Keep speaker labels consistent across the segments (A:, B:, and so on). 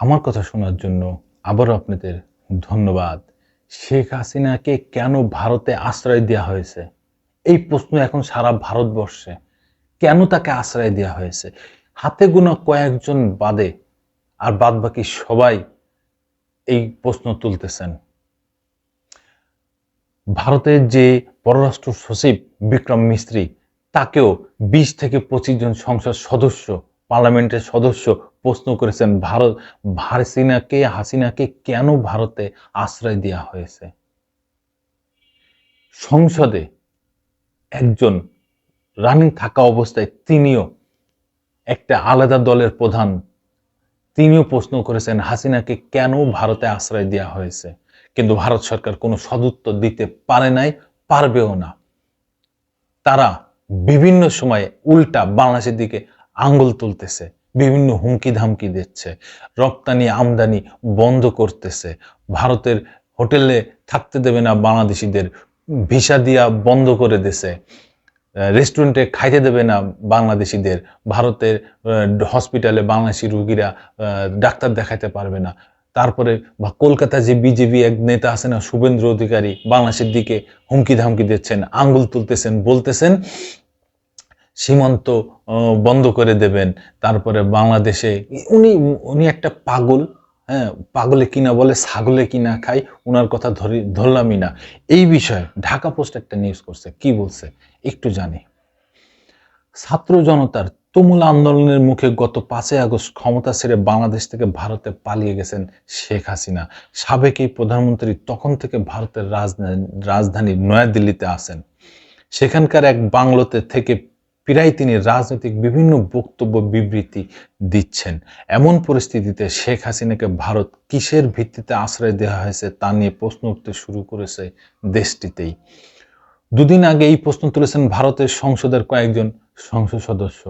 A: আমার কথা শোনার জন্য আবারও আপনাদের ধন্যবাদ। শেখ হাসিনাকে কেন ভারতে আশ্রয় দেওয়া হয়েছে? এই প্রশ্ন এখন সারা ভারতবর্ষে। কেন তাকে আশ্রয় দেওয়া হয়েছে? হাতে গোনা কয়েকজন বাদে আর বাদবাকি সবাই এই প্রশ্ন তুলতেছেন। ভারতের যে পররাষ্ট্র সচিব বিক্রম মিস্ত্রি, তাকেও ২০ থেকে ২৫ জন সংসদ সদস্য, পার্লামেন্টের সদস্য প্রশ্ন করেছেন হাসিনাকে কেন ভারতে আশ্রয় দেওয়া হয়েছে। সংসদে একজন রানিং থাকা অবস্থায় তিনিও একটা আলাদা দলের প্রধান, তিনিও প্রশ্ন করেছেন হাসিনাকে কেন ভারতে আশ্রয় দেওয়া হয়েছে। কিন্তু ভারত সরকার কোনো সদুত্তর দিতে পারে নাই, পারবেও না। তারা বিভিন্ন সময়ে উল্টা বাংলাদেশের দিকে আঙ্গুল তুলতেছে, বিভিন্ন হুমকি ধামকি দিচ্ছে, রপ্তানি আমদানি বন্ধ করতেছে, ভারতের হোটেলে থাকতে দেবে না বাংলাদেশিদের, ভিসা দিয়া বন্ধ করে দিছে, রেস্টুরেন্টে খাইতে দেবে না বাংলাদেশিদের, ভারতের হসপিটালে বাংলাদেশি রুগীরা ডাক্তার দেখাতে পারবে না। তারপরে কলকাতা যে বিজেপি এক নেতা আছে না, শুভেন্দু অধিকারী, বাংলাদেশের দিকে হুমকি ধামকি দিচ্ছেন, আঙ্গুল তুলতেছেন, বলতেছেন সীমান্ত বন্ধ করে দেবেন। তারপরে বাংলাদেশে উনি একটা পাগল, হ্যাঁ, পাগলে কিনা বলে ছাগলে কিনা খাই, উনার কথা ধরলামই না। এই বিষয়ে ঢাকা পোস্ট একটা নিউজ করছে, কি বলছে একটু জানি। ছাত্র জনতার তুমুল আন্দোলনের মুখে গত ৫ই আগস্ট ক্ষমতা ছেড়ে বাংলাদেশ থেকে ভারতে পালিয়ে গেছেন শেখ হাসিনা। সাবেক এই প্রধানমন্ত্রী তখন থেকে ভারতের রাজধানী নয়াদিল্লিতে আছেন। সেখানকার এক বাংলোতে থেকে প্রায় তিনি রাজনৈতিক বিভিন্ন বক্তব্য বিবৃতি দিচ্ছেন। এমন পরিস্থিতিতে শেখ হাসিনাকে ভারত কিসের ভিত্তিতে আশ্রয় দেওয়া হয়েছে তা নিয়ে প্রশ্ন উঠতে শুরু করেছে দেশটিতেই। দুদিন আগে এই প্রশ্ন তুলেছেন ভারতের সংসদের কয়েকজন সংসদ সদস্য।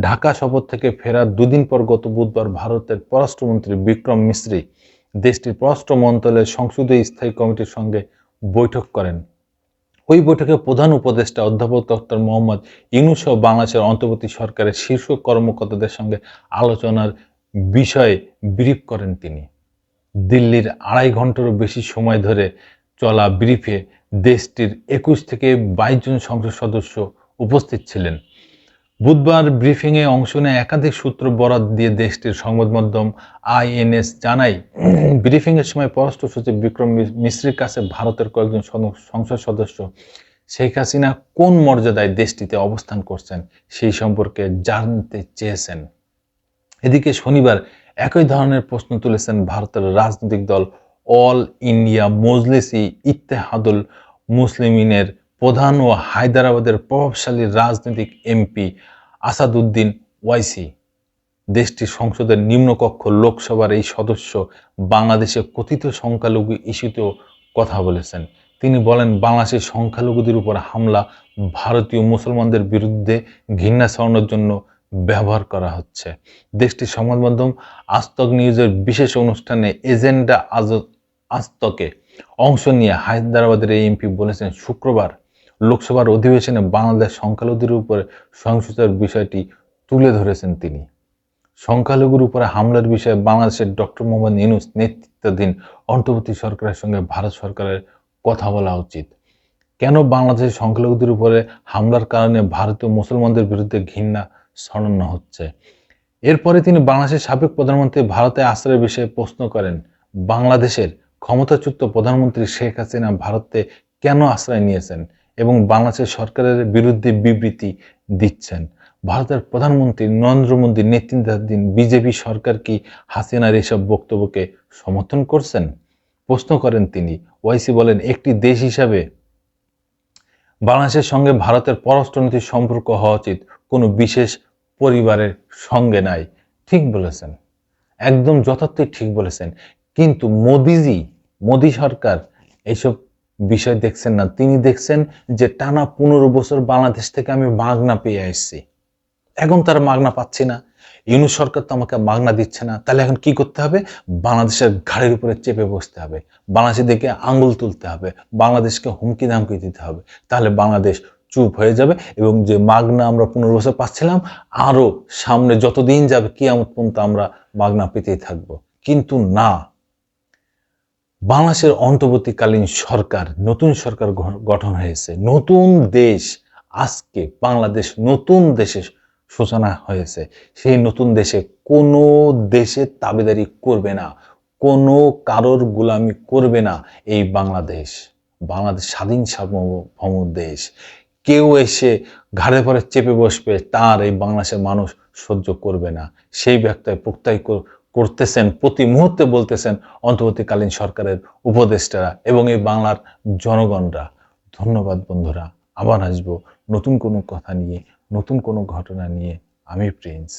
A: ঢাকা সফর থেকে ফেরার দুদিন পর গত বুধবার ভারতের পররাষ্ট্রমন্ত্রী বিক্রম মিস্ত্রি দেশটির পররাষ্ট্র মন্ত্রণালয়ের সংসদীয় স্থায়ী কমিটির সঙ্গে বৈঠক করেন। ওই বৈঠকে প্রধান উপদেষ্টা অধ্যাপক ডক্টর মোহাম্মদ ইউনূস সহ বাংলাদেশের অন্তর্বর্তী সরকারের শীর্ষ কর্মকর্তাদের সঙ্গে আলোচনার বিষয়ে ব্রিফ করেন তিনি। দিল্লির ২.৫ ঘন্টারও বেশি সময় ধরে চলা ব্রিফে দেশটির ২১ থেকে ২২ জন সংসদ সদস্য উপস্থিত ছিলেন। বুধবার ব্রিফিংয়ে অংশ নেয় একাধিক সূত্র বরাত দিয়ে দেশটির সংবাদ মাধ্যম আইএনএস জানায়, ব্রিফিংয়ের সময় পররাষ্ট্র সচিব বিক্রম মিস্ত্রির কাছে ভারতের কয়েকজন সংসদ সদস্য শেখ হাসিনা কোন মর্যাদায় দেশটিতে অবস্থান করছেন সেই সম্পর্কে জানতে চেয়েছেন। এদিকে শনিবার একই ধরনের প্রশ্ন তুলেছেন ভারতের রাজনৈতিক দল অল ইন্ডিয়া মজলিসি ইত্তেহাদুল মুসলিমিনের প্রধান ও হায়দ্রাবাদের প্রভাবশালী রাজনৈতিক এমপি আসাদুদ্দিন ওয়াইসি। দেশটির সংসদের নিম্নকক্ষ লোকসভার এই সদস্য বাংলাদেশে কথিত সংখ্যালঘু ইস্যুতেও কথা বলেছেন। তিনি বলেন, বাংলাদেশের সংখ্যালঘুদের উপর হামলা ভারতীয় মুসলমানদের বিরুদ্ধে ঘৃণা ছড়ানোর জন্য ব্যবহার করা হচ্ছে। দেশটির সংবাদ মাধ্যম আজতক নিউজের বিশেষ অনুষ্ঠানে এজেন্ডা আজতকে অংশ নিয়ে হায়দ্রাবাদের এই এমপি বলেছেন, শুক্রবার লোকসভার অধিবেশনে বাংলাদেশ সংখ্যালঘুদের উপরে সহিংসতার বিষয়টি তুলে ধরেছেন তিনি। সংখ্যালঘুর উপরে হামলার বিষয়ে বাংলাদেশের ডক্টর মোহাম্মদ ইউনূস নেতৃত্বাধীন অন্তর্বর্তী সরকারের সঙ্গে ভারত সরকারের কথা বলা উচিত। কেন বাংলাদেশের সংখ্যালঘুদের উপরে হামলার কারণে ভারতীয় মুসলমানদের বিরুদ্ধে ঘৃণা ছড়ানো হচ্ছে। এরপরে তিনি বাংলাদেশের সাবেক প্রধানমন্ত্রী ভারতে আশ্রয়ের বিষয়ে প্রশ্ন করেন, বাংলাদেশের ক্ষমতাচ্যুত প্রধানমন্ত্রী শেখ হাসিনা ভারতে কেন আশ্রয় নিয়েছেন এবং বাংলাদেশের সরকারের বিরুদ্ধে বিবৃতি দিচ্ছেন। ভারতের প্রধানমন্ত্রী নরেন্দ্র মোদীর নেতৃত্বাধীন বিজেপি সরকার কি হাসিনার এসব বক্তব্যকে সমর্থন করছেন? প্রশ্ন করেন তিনি। ওয়াইসি বলেন, একটি দেশ হিসাবে বাংলাদেশের সঙ্গে ভারতের পররাষ্ট্রনীতির সম্পর্ক হওয়া উচিত কোনো বিশেষ পরিবারের সঙ্গে নাই। ঠিক বলেছেন, একদম যথার্থই ঠিক বলেছেন। কিন্তু মোদী সরকার এইসব বিষয় দেখছেন না। তিনি দেখছেন যে টানা ১৫ বছর বাংলাদেশ থেকে আমি মাগনা পেয়ে আসছি, এখন তারা মাগনা পাচ্ছি না, ইউনূস সরকার তো আমাকে মাগনা দিচ্ছে না, তাহলে এখন কি করতে হবে? বাংলাদেশের ঘাড়ের উপরে চেপে বসতে হবে, বাংলাদেশের দিকে আঙুল তুলতে হবে, বাংলাদেশকে হুমকি ধামকি দিতে হবে, তাহলে বাংলাদেশ চুপ হয়ে যাবে এবং যে মাগনা আমরা ১৫ বছর পাচ্ছিলাম, আরো সামনে যতদিন যাবে কিয়ামত পর্যন্ত আমরা মাগনা পেতেই থাকবো। কিন্তু না, বাংলাদেশের অন্তর্বর্তীকালীন সরকার, নতুন সরকার গঠন হয়েছে, নতুন দেশ, আজকে বাংলাদেশ নতুন দেশের সূচনা হয়েছে। সেই নতুন দেশে কোনো দেশের তাবেদারি করবে না, কোনো কারোর গোলামি করবে না এই বাংলাদেশ। বাংলাদেশ স্বাধীন সার্বভৌম দেশ। কেউ এসে ঘাড়ে পরে চেপে বসবে, তার এই বাংলাদেশের মানুষ সহ্য করবে না। সেই ব্যক্তি প্রত্যয় করতেছেন, প্রতি মুহূর্তে বলতেছেন অন্তর্বর্তীকালীন সরকারের উপদেষ্টারা এবং এই বাংলার জনগণরা। ধন্যবাদ বন্ধুরা, আবার আসবো নতুন কোনো কথা নিয়ে, নতুন কোনো ঘটনা নিয়ে। আমি প্রিন্স।